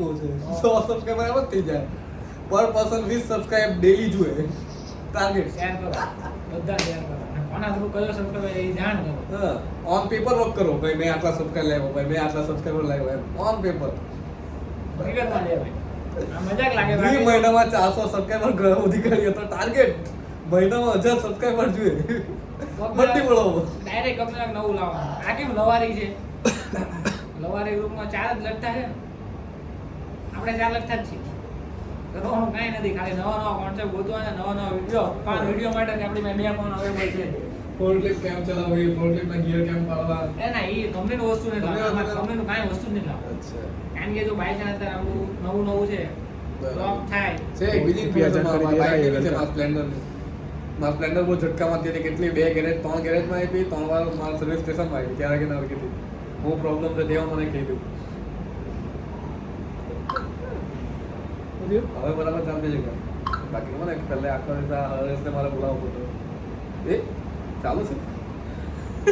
100 subscriber એમ જ થઈ જાય. પર પર્સન 20 સબસ્ક્રાઇબ ડેલી જોઈએ ટાર્ગેટ. શેર કરો બધા શેર કરો અને કોના થ્રુ કયો સબસ્ક્રાઇબ એ જાણ કરો. હા ઓન પેપર વર્ક કરો ભાઈ મેં આટલા સબસ્ક્રાઇબ લાવ્યો ભાઈ મેં આટલા સબસ્ક્રાઇબર લાવ્યો એમ ઓન પેપર. હકીકતમાં છે ભાઈ આ મજાક લાગે 2 મહિનામાં 400 સબસ્ક્રાઇબર ઘર સુધી કરીએ તો ટાર્ગેટ મહિનામાં 1000 સબસ્ક્રાઇબર જોઈએ. મલ્ટી મળો ડાયરેક્ટ કંપની નવું લાવવાનું. આ કેમ લવારી છે લવારી ગ્રુપમાં 4 જ લગતા છે ને. આપણે 4 લગતા જ છીએ. કરવાનું કાંઈ નથી ખાલી નવા કોન્સેપ્ટ ગોતવાના નવા વિડીયો 5 વિડીયો માટે જ આપણી બે ફોન અવેલેબલ છે. ફોર્કલિફ્ટ કેમ ચલાવવી ફોર્કલિફ્ટના ગિયર કેમ પાડવા એ ના એ કંપનીનું વસ્તુ નહીં લાવવાનું. કંપનીનું કાંઈ વસ્તુ નહીં લાવવાનું. અચ્છા કારણ કે જો બાય ચાન્સ અત્યારે આપણું નવું છે લોક થાય છે એક બીજી ઇન્ફોર્મેશન બાઈક ની છે મારા સ્પ્લેન્ડર મારા સ્પ્લેન્ડર બહુ ઝટકા મારતી હતી કેટલી 2 ગેરેજ 3 ગેરેજમાં આવી 3 વાર મારા સર્વિસ સ્ટેશનમાં આવી ત્યારે કે ના આવી હતી બહુ પ્રોબ્લેમ છે તેવા મને કહી દીધું હવે બરાબર ચાલતી છે બાકી મને પહેલે આખો દિવસ મારે બોલાવવો પડતો એ ચાલુ છે